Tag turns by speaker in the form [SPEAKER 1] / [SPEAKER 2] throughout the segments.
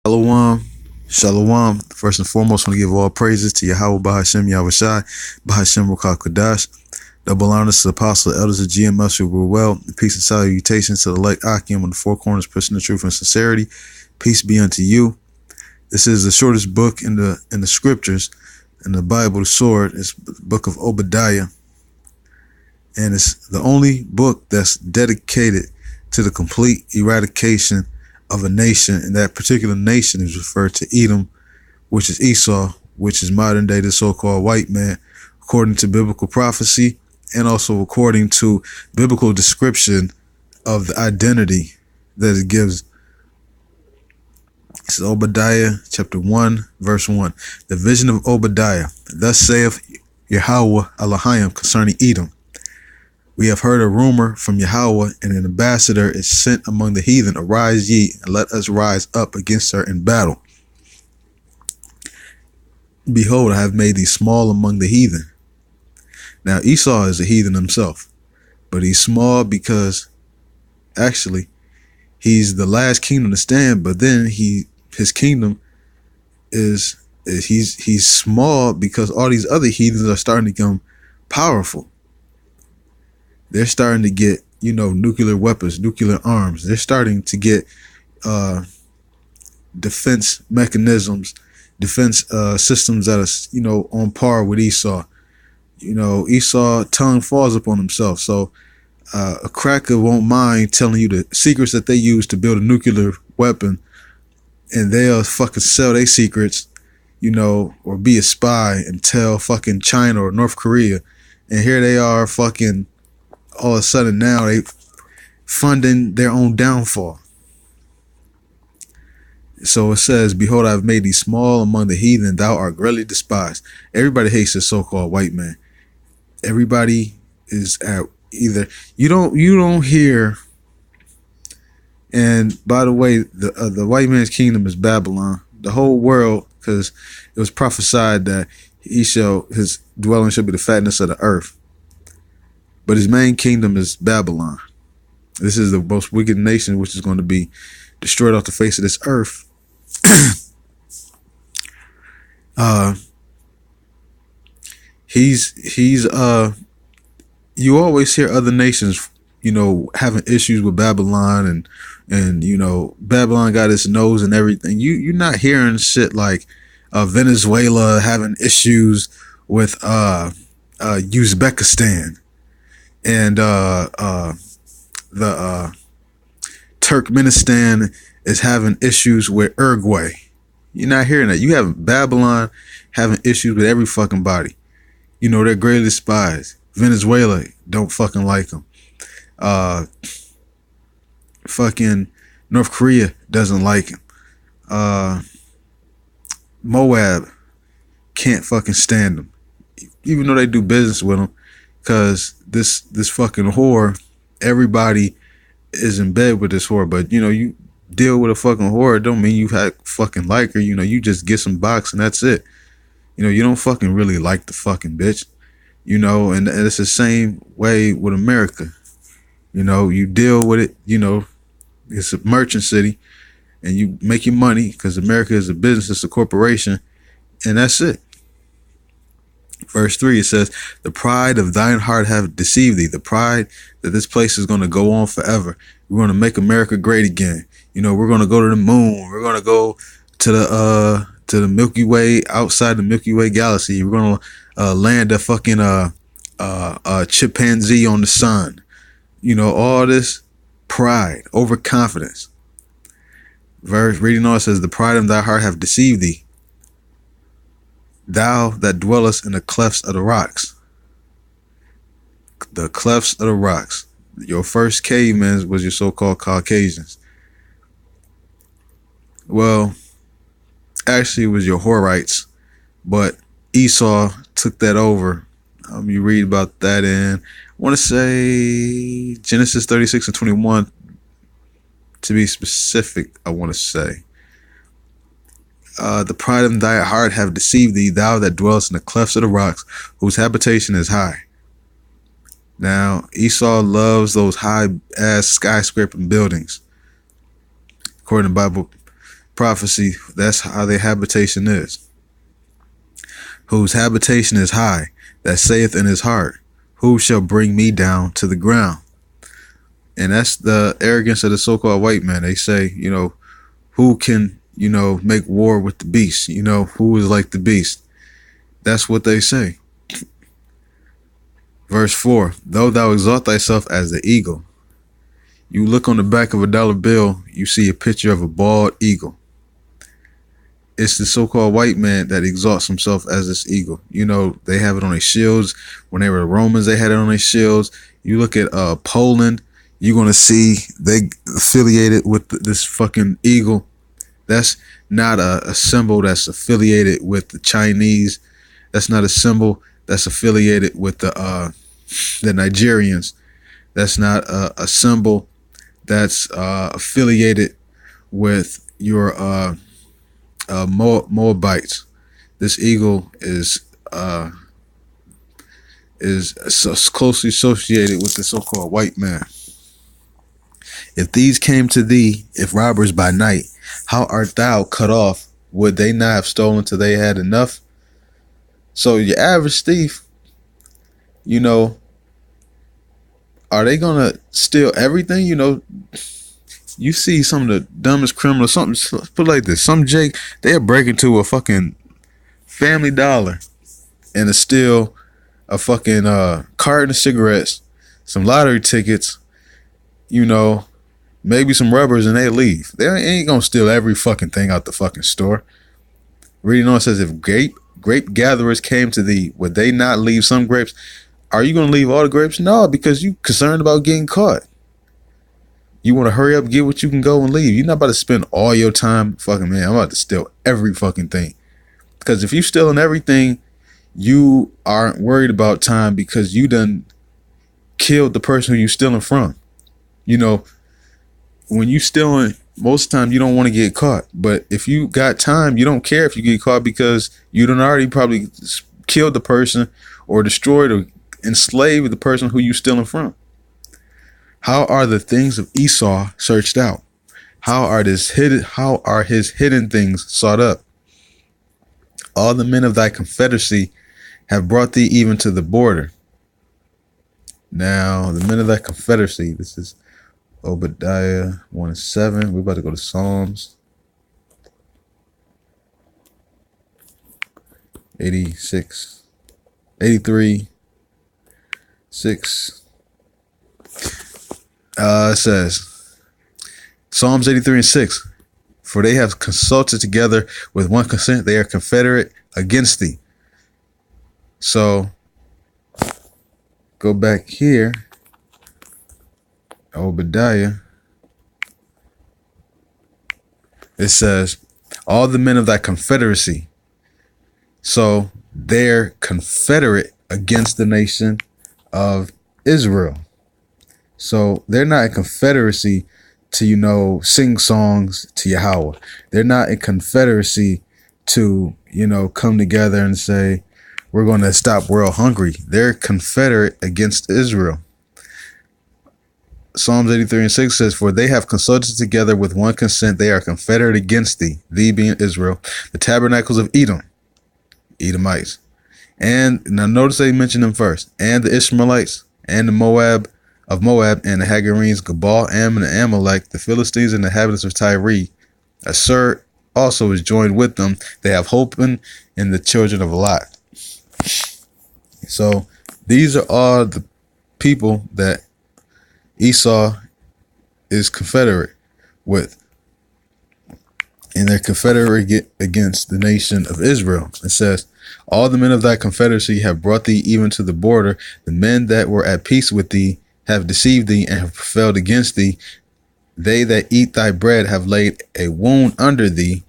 [SPEAKER 1] Shalom. Shalom. First and foremost, I want to give all praises to Yahweh Bahashem Yahushai, Bahashem Rukah Kodash. Double honors to the apostle, elders of GMS who were well. Peace and salutations to the elect Akim on the four corners, pushing the truth and sincerity. Peace be unto you. This is the shortest book in the scriptures, in the Bible, the sword. It's the book of Obadiah. And it's the only book that's dedicated to the complete eradication of a nation, and that particular nation is referred to Edom, which is Esau, which is modern day the so-called white man, according to biblical prophecy and also according to biblical description of the identity that it gives. It's Obadiah chapter 1, verse 1. The vision of Obadiah. Thus saith Yahweh Elohim concerning Edom. We have heard a rumor from Yahweh, and an ambassador is sent among the heathen. Arise ye, and let us rise up against her in battle. Behold, I have made thee small among the heathen. Now Esau is a heathen himself, but he's small because actually he's the last kingdom to stand, but then his kingdom is he's small because all these other heathens are starting to become powerful. They're starting to get, nuclear weapons, nuclear arms. They're starting to get defense mechanisms, defense systems that are, on par with Esau. Esau tongue falls upon himself. So a cracker won't mind telling you the secrets that they use to build a nuclear weapon, and they'll fucking sell their secrets, or be a spy and tell fucking China or North Korea. And here they are fucking all of a sudden now they funding their own downfall. So it says, behold, I've made thee small among the heathen, thou art greatly despised. Everybody hates this so-called white man. Everybody is at either you don't hear. And by the way, the white man's kingdom is Babylon. The whole world, because it was prophesied that his dwelling shall be the fatness of the earth. But his main kingdom is Babylon. This is the most wicked nation, which is going to be destroyed off the face of this earth. You always hear other nations, having issues with Babylon, and Babylon got its nose and everything. You're not hearing shit like Venezuela having issues with Uzbekistan. And the Turkmenistan is having issues with Uruguay. You're not hearing that. You have Babylon having issues with every fucking body. They're greatly despised. Venezuela don't fucking like them. Fucking North Korea doesn't like him. Moab can't fucking stand them, even though they do business with them. Because this fucking whore, everybody is in bed with this whore. But, you deal with a fucking whore, don't mean you fucking like her. You just get some box and that's it. You don't fucking really like the fucking bitch. And it's the same way with America. You deal with it, it's a merchant city. And you make your money because America is a business, it's a corporation. And that's it. Verse 3, it says, the pride of thine heart have deceived thee. The pride that this place is going to go on forever. We're going to make America great again. We're going to go to the moon. We're going to go to the Milky Way, outside the Milky Way galaxy. We're going to land a fucking chimpanzee on the sun. All this pride, overconfidence. Reading on, it says, the pride of thy heart have deceived thee. Thou that dwellest in the clefts of the rocks. The clefts of the rocks. Your first cavemen was your so-called Caucasians. Well, actually it was your Horites, but Esau took that over. You read about that in, I want to say, Genesis 36 and 21. To be specific, I want to say. The pride of thy heart have deceived thee, thou that dwellest in the clefts of the rocks, whose habitation is high. Now, Esau loves those high-ass skyscraping buildings, according to Bible prophecy, that's how their habitation is. Whose habitation is high, that saith in his heart, who shall bring me down to the ground? And that's the arrogance of the so-called white man. They say, who can, make war with the beast? Who is like the beast? That's what they say. Verse 4, though thou exalt thyself as the eagle. You look on the back of a dollar bill, you see a picture of a bald eagle. It's the so-called white man that exalts himself as this eagle. They have it on their shields. When they were Romans, they had it on their shields. You look at Poland, you're going to see they affiliated with this fucking eagle. That's not a symbol that's affiliated with the Chinese. That's not a symbol that's affiliated with the Nigerians. That's not a symbol that's affiliated with your Moabites. This eagle is so closely associated with the so-called white man. If these came to thee, if robbers by night, how art thou cut off? Would they not have stolen till they had enough? So your average thief, are they gonna steal everything? You see some of the dumbest criminals, put it like this, some Jake, they'll break into a fucking Family Dollar and steal a fucking carton of cigarettes, some lottery tickets, maybe some rubbers, and they leave. They ain't gonna steal every fucking thing out the fucking store. Reading on, it says, if grape gatherers came to thee, would they not leave some grapes? Are you gonna leave all the grapes? No, because you concerned about getting caught. You want to hurry up, get what you can go and leave. You're not about to spend all your time fucking, man, I'm about to steal every fucking thing. Because if you stealing everything, you aren't worried about time because you done killed the person who you stealing from. When you stealing, most of the time you don't want to get caught. But if you got time, you don't care if you get caught because you done already probably killed the person or destroyed or enslaved the person who you stealing from. How are the things of Esau searched out? How are his hidden things sought up? All the men of thy confederacy have brought thee even to the border. Now, the men of thy confederacy, this is Obadiah 1:7. We're about to go to Psalms 86, 83, 6. It says, Psalms 83:6. For they have consulted together with one consent. They are confederate against thee. So, go back here. Obadiah. It says, all the men of thy confederacy. So, they're confederate against the nation of Israel. So they're not in confederacy to, sing songs to Yahweh. They're not in confederacy to, come together and say, we're going to stop world hungry. They're confederate against Israel. Psalms 83:6 says, for they have consulted together with one consent. They are confederate against thee being Israel, the tabernacles of Edom, Edomites. And now notice they mentioned them first. And the Ishmaelites and the Moab and the Hagarenes, Gebal, Am, and the Amalek, the Philistines, and the inhabitants of Tyre. Assur also is joined with them. They have hope in the children of Lot. So these are all the people that Esau is confederate with. And they're confederate against the nation of Israel. It says, all the men of thy confederacy have brought thee even to the border. The men that were at peace with thee have deceived thee and have prevailed against thee. They that eat thy bread have laid a wound under thee.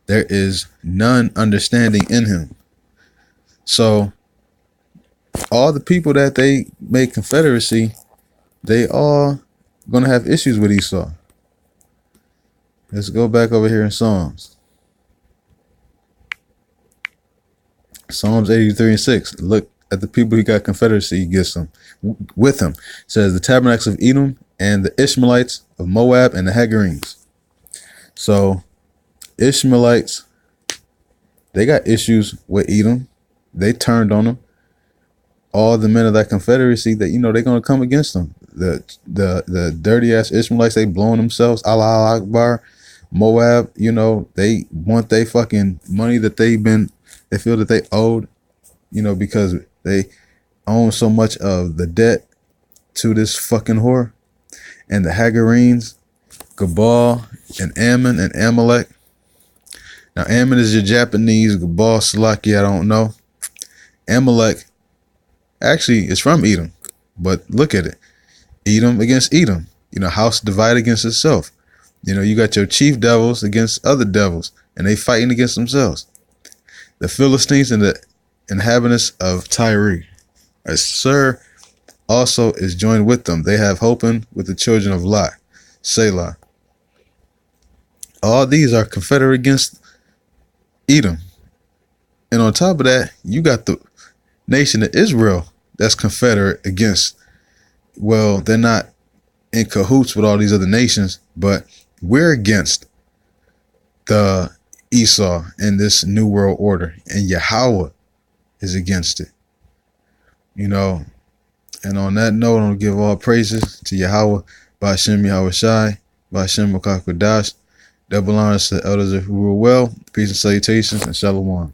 [SPEAKER 1] There is none understanding in him. So all the people that they make confederacy, they all going to have issues with Esau. Let's go back over here in Psalms. Psalms 83:6. Look at the people who got confederacy. He gets them with him. It says the tabernacles of Edom and the Ishmaelites of Moab and the Hagarenes. So Ishmaelites, they got issues with Edom. They turned on them. All the men of that confederacy that, they're going to come against them. The dirty ass Ishmaelites, they blowing themselves. Allah Akbar. Moab, they want they fucking money that they feel that they owed, because they own so much of the debt to this fucking whore. And the Hagarenes, Gabal, and Ammon, and Amalek. Now, Ammon is your Japanese, Gabal, Salaki, I don't know. Amalek actually is from Edom, but look at it. Edom against Edom. House divided against itself. You got your chief devils against other devils, and they fighting against themselves. The Philistines and the inhabitants of Tyre. Sir also is joined with them. They have hopen with the children of Lot. Selah. All these are confederate against Edom. And on top of that, you got the nation of Israel that's confederate against, well, they're not in cahoots with all these other nations, but we're against the Esau in this new world order, and Yahweh is against it. And on that note, I'm going to give all praises to Yahweh, Ba'ashem Yahweh Shai, Ba'ashem Makakwadash. Double honors to the elders who rule well. Peace and salutations, and shalom.